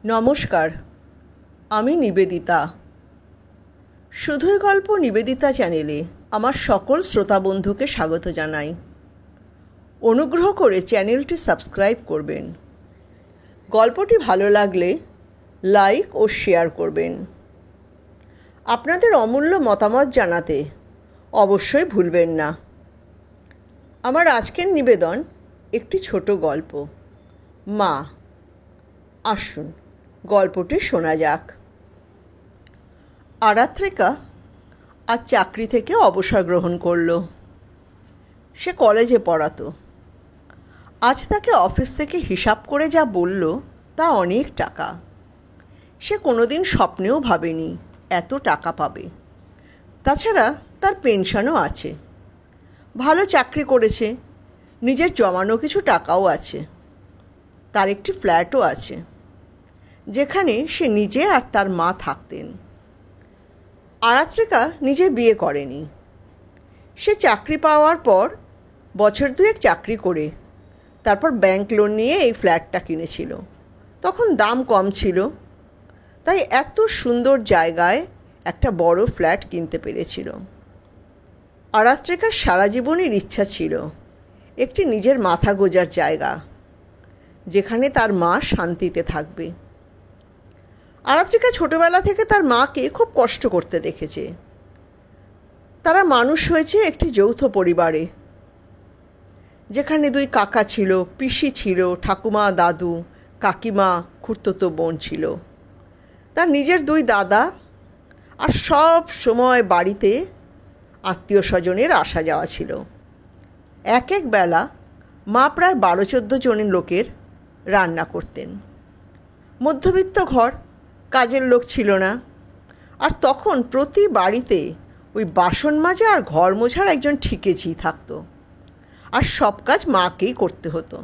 নমস্কার, আমি নিবেদিতা। শুধুই গল্প নিবেদিতা চ্যানেলে আমার সকল শ্রোতা বন্ধুকে স্বাগত জানাই। অনুগ্রহ করে চ্যানেলটি সাবস্ক্রাইব করবেন। গল্পটি ভালো লাগলে লাইক ও শেয়ার করবেন। আপনাদের অমূল্য মতামত জানাতে অবশ্যই ভুলবেন না। আমার আজকের নিবেদন একটি ছোট গল্প, মা। আসুন গল্পটি শোনা যাক। আরাত্রিকা আজ চাকরি থেকে অবসর গ্রহণ করল। সে কলেজে পড়াতো। আজ তাকে অফিস থেকে হিসাব করে যা বলল তা অনেক টাকা। সে কোনোদিন স্বপ্নেও ভাবেনি এত টাকা পাবে। তাছাড়া তার পেনশনও আছে। ভালো চাকরি করেছে, নিজের জমানো কিছু টাকাও আছে। তার একটি ফ্ল্যাটও আছে, যেখানে সে নিজে আর তার মা থাকতেন। আরাত্রিকা নিজে বিয়ে করেনি। সে চাকরি পাওয়ার পর বছর দুয়েক চাকরি করে তারপর ব্যাংক লোন নিয়ে এই ফ্ল্যাটটা কিনেছিল। তখন দাম কম ছিল, তাই এত সুন্দর জায়গায় একটা বড় ফ্ল্যাট কিনতে পেরেছিল। আরাত্রিকার সারা জীবনের ইচ্ছা ছিল একটি নিজের মাথা গোঁজার জায়গা, যেখানে তার মা শান্তিতে থাকবে। আরাত্রিকা ছোটবেলা থেকে তার মাকে খুব কষ্ট করতে দেখেছে। তারা মানুষ হয়েছে একটি যৌথ পরিবারে, যেখানে দুই কাকা ছিল, পিসি ছিল, ঠাকুমা, দাদু, কাকিমা, খুড়তুতো বোন ছিল, তার নিজের দুই দাদা, আর সব সময় বাড়িতে আত্মীয় স্বজনের আসা যাওয়া ছিল। এক এক বেলা মা প্রায় 12-14 জনের লোকের রান্না করতেন। মধ্যবিত্ত ঘর, কাজের লোক ছিল না। আর তখন প্রতি বাড়িতে ওই বাসন মাজা আর ঘর মোছার একজন ঠিকেছি থাকতো, আর সব কাজ মাকেই করতে হতো।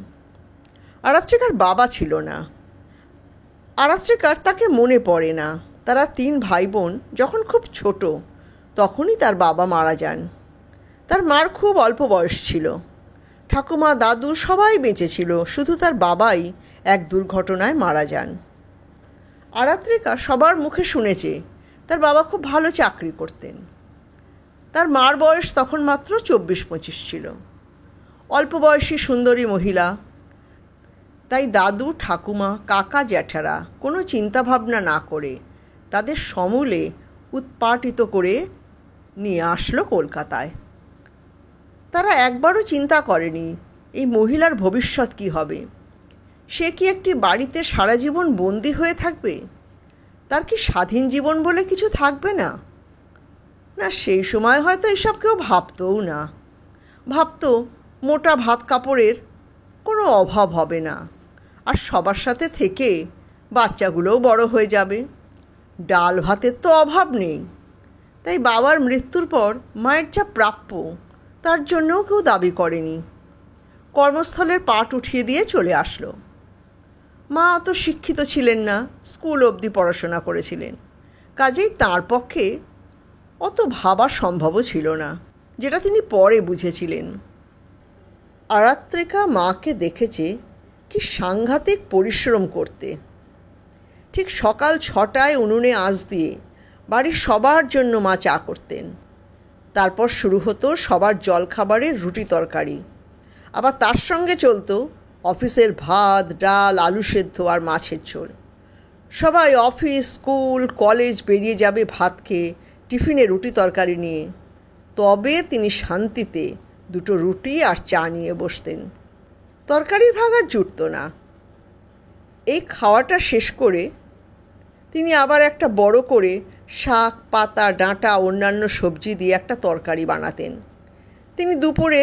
আরাত্রিকার বাবা ছিল না। আরাত্রিকার তাকে মনে পড়ে না। তারা 3 ভাই বোন যখন খুব ছোট তখনই তার বাবা মারা যান। তার মার খুব অল্প বয়স ছিল। ঠাকুমা, দাদু সবাই বেঁচে ছিল, শুধু তার বাবাই এক দুর্ঘটনায় মারা যান। আরাত্রিকা সবার মুখে শুনেছে তার বাবা খুব ভালো চাকরি করতেন। তার মার বয়স তখন মাত্র 24-25 ছিল। অল্প বয়সী সুন্দরী মহিলা। তাই দাদু, ঠাকুমা, কাকা, জ্যাঠারা কোনো চিন্তাভাবনা না করে তাদের সমূলে উৎপাটিত করে নিয়ে আসলো কলকাতায়। তারা একবারও চিন্তা করেনি এই মহিলার ভবিষ্যৎ কী হবে। সে কি একটি বাড়িতে সারা জীবন বন্দি হয়ে থাকবে? তার কি স্বাধীন জীবন বলে কিছু থাকবে না? না, সেই সময় হয়তো এসব কেউ ভাবতও না। ভাবত মোটা ভাত কাপড়ের কোনো অভাব হবে না, আর সবার সাথে থেকে বাচ্চাগুলোও বড় হয়ে যাবে। ডাল ভাতের তো অভাব নেই। তাই বাবার মৃত্যুর পর মায়ের যা প্রাপ্য তার জন্যও কেউ দাবি করেনি। কর্মস্থলের পাট উঠিয়ে দিয়ে চলে আসলো। মা অত শিক্ষিত ছিলেন না, স্কুল অবধি পড়াশোনা করেছিলেন। কাজেই তাঁর পক্ষে অত ভাবা সম্ভবও ছিল না, যেটা তিনি পরে বুঝেছিলেন। আরাত্রিকা মাকে দেখেছে কি সাংঘাতিক পরিশ্রম করতে। ঠিক সকাল 6টায় উনুনে আঁচ দিয়ে বাড়ির সবার জন্য মা চা করতেন। তারপর শুরু হতো সবার জলখাবারের রুটি তরকারি। আবার তার সঙ্গে চলতো অফিসের ভাত, ডাল, আলু সেদ্ধ আর মাছের ঝোল। সবাই অফিস, স্কুল, কলেজ বেরিয়ে যাবে ভাত খেয়ে, টিফিনে রুটি তরকারি নিয়ে। তবে তিনি শান্তিতে 2 রুটি আর চা নিয়ে বসতেন। তরকারির ভাগ আর জুটত না। এই খাওয়াটা শেষ করে তিনি আবার একটা বড় করে শাক, পাতা, ডাঁটা, অন্যান্য সবজি দিয়ে একটা তরকারি বানাতেন। তিনি দুপুরে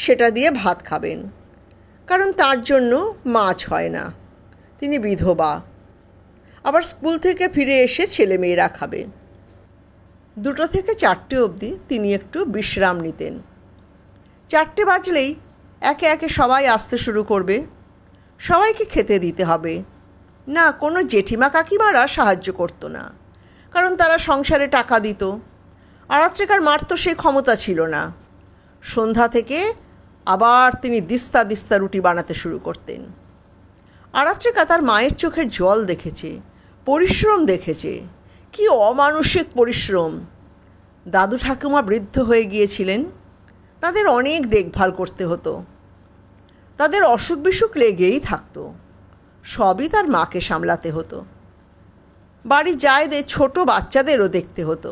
সেটা দিয়ে ভাত খাবেন, কারণ তার জন্য মাছ হয় না। তিনি বিধবা। আবার স্কুল থেকে ফিরে এসে ছেলেমেয়েরা খাবে। 2 থেকে 4টে অবধি তিনি একটু বিশ্রাম নিতেন। 4টে বাজলেই একে একে সবাই আসতে শুরু করবে। সবাইকে খেতে দিতে হবে। না, কোনো জেঠিমা কাকিমারা সাহায্য করতো না, কারণ তারা সংসারে টাকা দিত। আরাত্রিকার মার তো সেই ক্ষমতা ছিল না। সন্ধ্যা থেকে আবার তিনি দিস্তা দিস্তা রুটি বানাতে শুরু করতেন। আরাত্রিকা তার মায়ের চোখের জল দেখেছে, পরিশ্রম দেখেছে। কি অমানুষিক পরিশ্রম! দাদু ঠাকুমা বৃদ্ধ হয়ে গিয়েছিলেন, তাদের অনেক দেখভাল করতে হতো, তাদের অসুখ বিসুখ লেগেই থাকতো, সবই তার মাকে সামলাতে হতো। বাড়ির জায়দের ছোট বাচ্চাদেরও দেখতে হতো।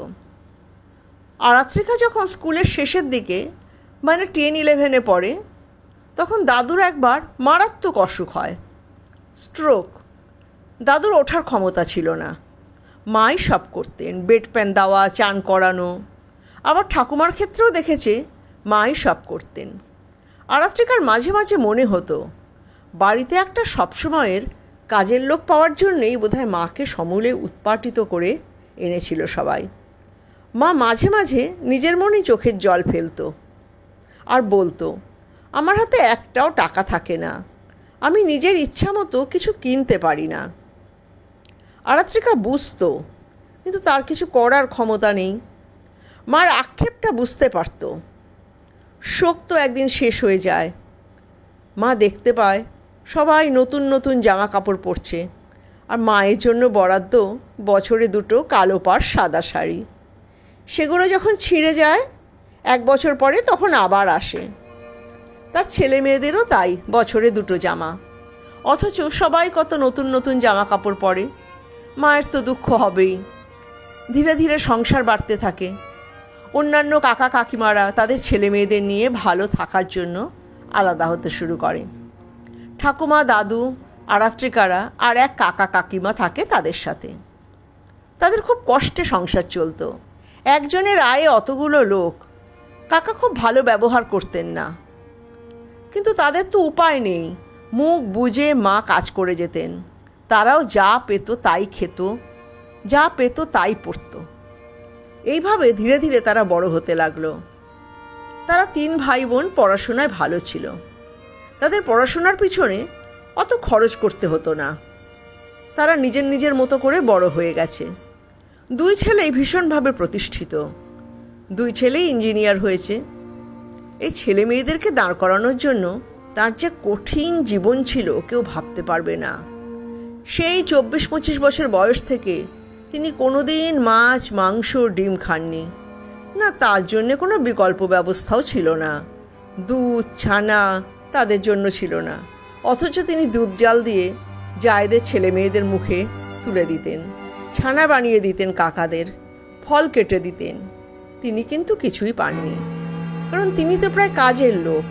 আরাত্রিকা যখন স্কুলের শেষের দিকে মানে 10-11 পড়ে, তখন দাদুর একবার মারাত্মক অসুখ হয়, স্ট্রোক। দাদুর ওঠার ক্ষমতা ছিল না, মাই সব করতেন, বেড প্যান দেওয়া, চান করানো। আবার ঠাকুমার ক্ষেত্রেও দেখেছে মাই সব করতেন। আরাত্রিকার মাঝে মাঝে মনে হতো বাড়িতে একটা সবসময়ের কাজের লোক পাওয়ার জন্যেই বোধহয় মাকে সমূলে উৎপাটিত করে এনেছিল সবাই। মা মাঝে মাঝে নিজের মনেই চোখের জল ফেলত আর বলতো, আমার হাতে একটাও টাকা থাকে না, আমি নিজের ইচ্ছা মতো কিছু কিনতে পারি না। আরাত্রিকা বুঝতো, কিন্তু তার কিছু করার ক্ষমতা নেই। মার আক্ষেপটা বুঝতে পারত। শোক তো একদিন শেষ হয়ে যায়। মা দেখতে পায় সবাই নতুন নতুন জামা কাপড় পরছে, আর মায়ের জন্য বরাদ্দ বছরে 2টো কালো পাড় সাদা শাড়ি। সেগুলো যখন ছিঁড়ে যায় 1 বছর পরে, তখন আবার আসে। তার ছেলে মেয়েদেরও তাই, বছরে 2টো জামা। অথচ সবাই কত নতুন নতুন জামা কাপড় পরে। মায়ের তো দুঃখ হবেই। ধীরে ধীরে সংসার বাড়তে থাকে। অন্যান্য কাকা কাকিমারা তাদের ছেলে মেয়েদের নিয়ে ভালো থাকার জন্য আলাদা হতে শুরু করে। ঠাকুমা, দাদু, আরাত্রিকারা আর এক কাকা কাকিমা থাকে তাদের সাথে। তাদের খুব কষ্টে সংসার চলত। একজনের আয়ে অতগুলো লোক। কাকা খুব ভালো ব্যবহার করতেন না, কিন্তু তাদের তো উপায় নেই। মুখ বুজে মা কাজ করে যেতেন। তারাও যা পেত তাই খেত, যা পেত তাই পড়ত। এইভাবে ধীরে ধীরে তারা বড় হতে লাগলো। তারা 3 ভাই বোন পড়াশোনায় ভালো ছিল। তাদের পড়াশোনার পিছনে অত খরচ করতে হতো না। তারা নিজের নিজের মতো করে বড় হয়ে গেছে। 2 ছেলেই ভীষণভাবে প্রতিষ্ঠিত। 2 ছেলেই ইঞ্জিনিয়ার হয়েছে। এই ছেলে মেয়েদেরকে দাঁড় করানোর জন্য তার যে কঠিন জীবন ছিল কেউ ভাবতে পারবে না। সেই 24-25 বছর বয়স থেকে তিনি কোনোদিন মাছ, মাংস, ডিম খাননি না। তার জন্যে কোনো বিকল্প ব্যবস্থাও ছিল না। দুধ, ছানা তাদের জন্য ছিল না। অথচ তিনি দুধ জাল দিয়ে জায়েদের ছেলে মেয়েদের মুখে তুলে দিতেন, ছানা বানিয়ে দিতেন কাকাদের, ফল কেটে দিতেন। তিনি কিন্তু কিছুই পাননি, কারণ তিনি তো প্রায় কাজের লোক।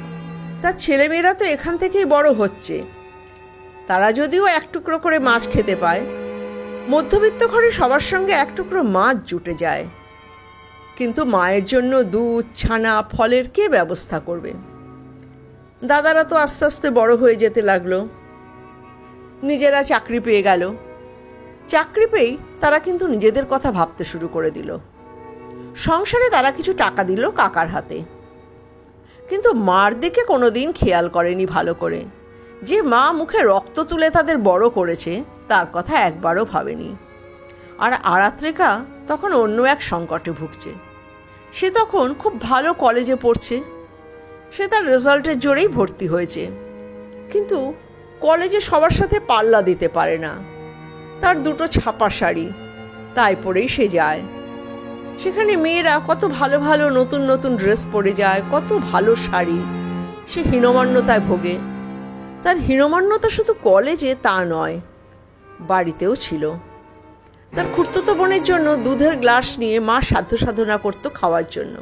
তার ছেলেমেয়েরা তো এখান থেকেই বড় হচ্ছে। তারা যদিও 1 টুকরো করে মাছ খেতে পায়, মধ্যবিত্ত ঘরে সবার সঙ্গে 1 টুকরো মাছ জুটে যায়, কিন্তু মায়ের জন্য দুধ, ছানা, ফলের কে ব্যবস্থা করবে? দাদারা তো আস্তে আস্তে বড় হয়ে যেতে লাগলো। নিজেরা চাকরি পেয়ে গেল। চাকরি পেয়েই তারা কিন্তু নিজেদের কথা ভাবতে শুরু করে দিল। সংসারে তারা কিছু টাকা দিল কাকার হাতে, কিন্তু মার দিকে কোনোদিন খেয়াল করেনি ভালো করে। যে মা মুখে রক্ত তুলে তাদের বড় করেছে তার কথা একবারও ভাবেনি। আর আরাত্রিকা তখন অন্য এক সংকটে ভুগছে। সে তখন খুব ভালো কলেজে পড়ছে। সে তার রেজাল্টের জোরেই ভর্তি হয়েছে, কিন্তু কলেজে সবার সাথে পাল্লা দিতে পারে না। তার 2টো ছাপা শাড়ি, তাই পরেই সে যায়। সেখানে মেয়েরা কত ভালো ভালো নতুন নতুন ড্রেস পরে যায়, কত ভালো শাড়ি। সে হীনমন্যতায় ভোগে। তার হীনমন্যতা শুধু কলেজে তা নয়, বাড়িতেও ছিল। তার খুড়তুতো বোনের জন্য দুধের গ্লাস নিয়ে মা সাধ্য সাধনা করত খাওয়ার জন্য,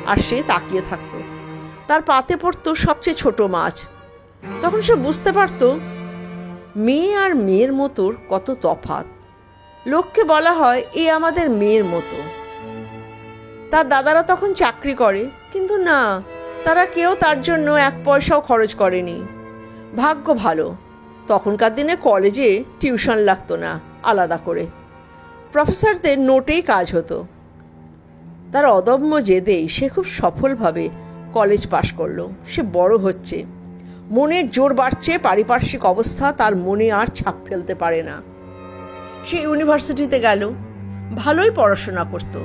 আর সে তাকিয়ে থাকত। তার পাতে পড়তো সবচেয়ে ছোট মাছ। তখন সে বুঝতে পারত মেয়ে আর মেয়ের মতোর কত তফাৎ। লোককে বলা হয় এ আমাদের মেয়ের মতো। তার দাদারা তখন চাকরি করে, কিন্তু না, তারা কেউ তার জন্য 1 পয়সাও খরচ করেনি। ভাগ্য ভালো, তখনকার দিনে কলেজে টিউশন লাগতো না আলাদা করে। প্রফেসরদের নোটেই কাজ হতো। তার অদম্য জেদেই সে খুব সফলভাবে কলেজ পাশ করলো। সে বড় হচ্ছে, মনের জোর বাড়ছে। পারিপার্শ্বিক অবস্থা তার মনে আর ছাপ ফেলতে পারে না। সে ইউনিভার্সিটিতে গেল, ভালোই পড়াশোনা করত।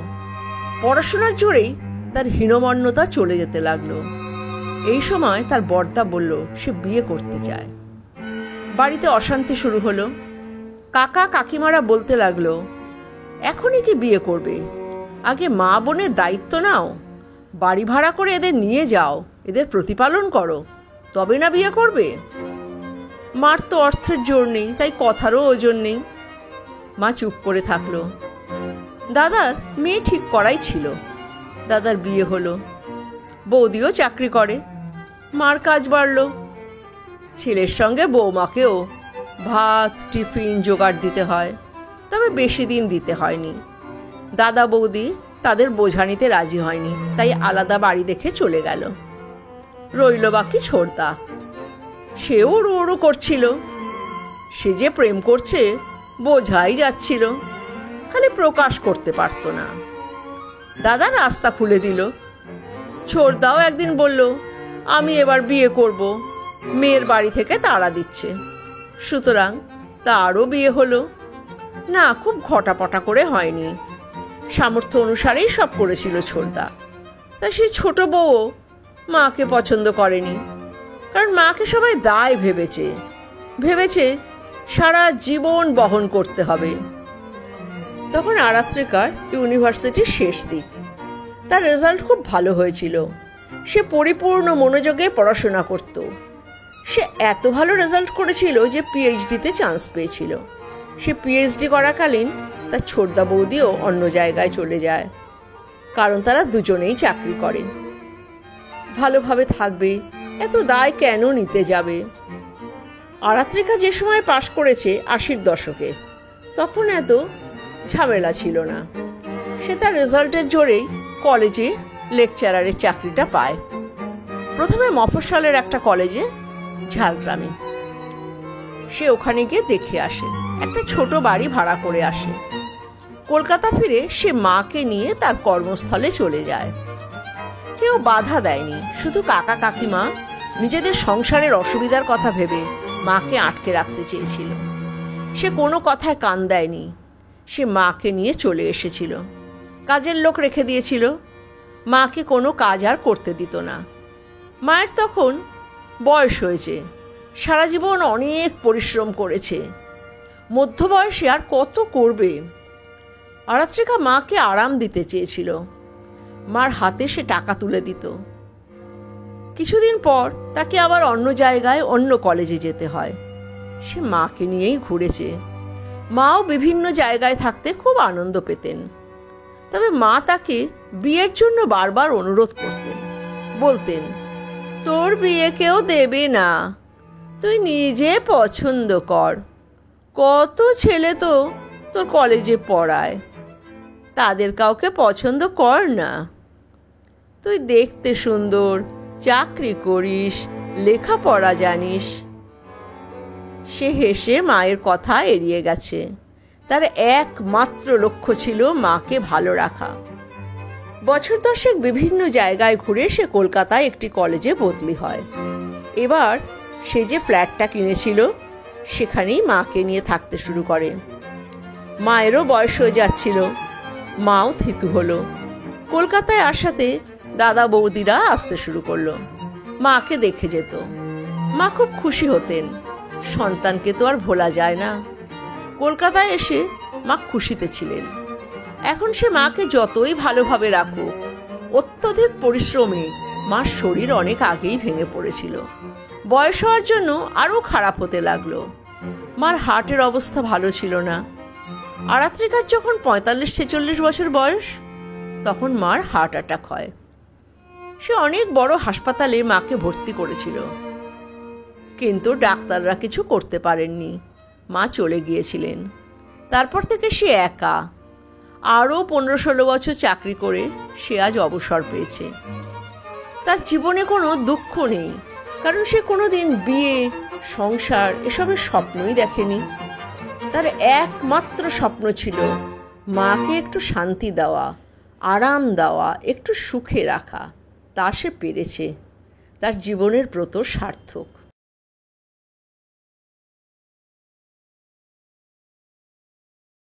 পড়াশোনার জোরেই তার হীনমন্যতা চলে যেতে লাগলো। এই সময় তার বড়দা বলল সে বিয়ে করতে চায়। বাড়িতে অশান্তি শুরু হলো। কাকা কাকিমারা বলতে লাগলো, এখনই কি বিয়ে করবে? আগে মা বোনের দায়িত্ব নাও, বাড়ি ভাড়া করে এদের নিয়ে যাও, এদের প্রতিপালন করো, তবে না বিয়ে করবে। মার তো অর্থের জোর নেই, তাই কথারও ওজন নেই। মা চুপ করে থাকলো। দাদার মেয়ে ঠিক করাই ছিল। দাদার বিয়ে হলো, বৌদিও চাকরি করে, মার কাজ বাড়ল। ছেলের সঙ্গে বৌমাকেও ভাত টিফিন জোগাড় দিতে হয়, তবে বেশি দিন দিতে হয়নি। দাদা বৌদি তাদের বোঝা নিতে রাজি হয়নি, তাই আলাদা বাড়ি দেখে চলে গেল। রইল বাকি ছোড়দা। সেও উড়ু উড়ু করছিল। সে যে প্রেম করছে বোঝাই যাচ্ছিল, খালি প্রকাশ করতে পারত না। দাদা রাস্তা খুলে দিল। ছোড়দাও একদিন বলল, আমি এবার বিয়ে করব, মেয়ের বাড়ি থেকে তাড়া দিচ্ছে। সুতরাং তারও বিয়ে হলো। না, খুব ঘটাপটা করে হয়নি, সামর্থ্য অনুসারেই সব করেছিল ছোড়দা। তা সেই ছোট বউ মাকে পছন্দ করেনি, কারণ মাকে সবাই দায় ভেবেছে সারা জীবন বহন করতে হবে। তখন আরাত্রিকার ইউনিভার্সিটির শেষ দিক। তার রেজাল্ট খুব ভালো হয়েছিল। সে পরিপূর্ণ মনোযোগে পড়াশোনা করত। সে এত ভালো রেজাল্ট করেছিল যে পিএইচডিতে চান্স পেয়েছিল। সে পিএইচডি করাকালীন তার ছোড়দা বৌদিও অন্য জায়গায় চলে যায়, কারণ তারা দুজনেই চাকরি করে। ভালোভাবে থাকবে, এত দায় কেন নিতে যাবে? আরাত্রিকা যে সময় পাশ করেছে 80-র দশকে, তখন এত ঝামেলা ছিল না। সে তার রেজাল্টের জোরেই কলেজে লেকচারারের চাকরিটা পায়। প্রথমে মফস্বলের একটা কলেজে, ঝাড়গ্রামে। সে ওখানে গিয়ে দেখে আসে, একটা ছোট বাড়ি ভাড়া করে আসে। কলকাতা ফিরে সে মাকে নিয়ে তার কর্মস্থলে চলে যায়। কেউ বাধা দেয়নি, শুধু কাকা কাকিমা নিজেদের সংসারের অসুবিধার কথা ভেবে মাকে আটকে রাখতে চেয়েছিল। সে কোনো কথায় কান দেয়নি। সে মাকে নিয়ে চলে এসেছিল, কাজের লোক রেখে দিয়েছিল। মাকে কোনো কাজ আর করতে দিত না। মায়ের তখন বয়স হয়েছে, সারা জীবন অনেক পরিশ্রম করেছে, মধ্যবয়সে আর কত করবে। আরাত্রিকা মাকে আরাম দিতে চেয়েছিল। মার হাতে সে টাকা তুলে দিত। কিছুদিন পর তাকে আবার অন্য জায়গায়, অন্য কলেজে যেতে হয়। সে মাকে নিয়েই ঘুরেছে। মাও বিভিন্ন জায়গায় থাকতে খুব আনন্দ পেতেন। তবে মা তাকে বিয়ের জন্য বারবার অনুরোধ করতেন, বলতেন, তোর বিয়ে কেউ দেবে না, তুই নিজে পছন্দ কর। কত ছেলে তো তোর কলেজে পড়ায়, তাদের কাউকে পছন্দ কর না। তুই দেখতে সুন্দর, চাকরি করিস, লেখাপড়া জানিস। সে হেসে মায়ের কথা এড়িয়ে গেছে। তার একমাত্র লক্ষ্য ছিল মাকে ভালো রাখা। বছর দশেক বিভিন্ন জায়গায় ঘুরে সে কলকাতায় একটি কলেজে বদলি হয়। এবার সে যে ফ্ল্যাটটা কিনেছিল সেখানেই মাকে নিয়ে থাকতে শুরু করে। মায়েরও বয়স হয়ে যাচ্ছিল, মাও থিতু হলো। কলকাতায় আসাতে দাদা বৌদিরা আসতে শুরু করলো। মাকে দেখে যেত। মা খুব খুশি হতেন। সন্তানকে তো আর ভোলা যায় না। কলকাতায় এসে মা খুশিতে ছিলেন। এখন সে মাকে যতই ভালোভাবে রাখুক, অত্যধিক পরিশ্রমে মার শরীর অনেক আগেই ভেঙে পড়েছিল। বয়স হওয়ার জন্য আরও খারাপ হতে লাগলো। মার হার্টের অবস্থা ভালো ছিল না। আরাত্রিকার যখন 45-46 বছর বয়স, তখন মার হার্ট অ্যাটাক হয়। সে অনেক বড় হাসপাতালে মাকে ভর্তি করেছিল, কিন্তু ডাক্তাররা কিছু করতে পারেননি। মা চলে গিয়েছিলেন। তারপর থেকে সে একা। আরও 15-16 বছর চাকরি করে সে আজ অবসর পেয়েছে। তার জীবনে কোনো দুঃখ নেই, কারণ সে কোনোদিন বিয়ে, সংসার এসবের স্বপ্নই দেখেনি। তার একমাত্র স্বপ্ন ছিল মাকে একটু শান্তি দেওয়া, আরাম দেওয়া, একটু সুখে রাখা। তা সে পেরেছে। তার জীবনের ব্রত সার্থক।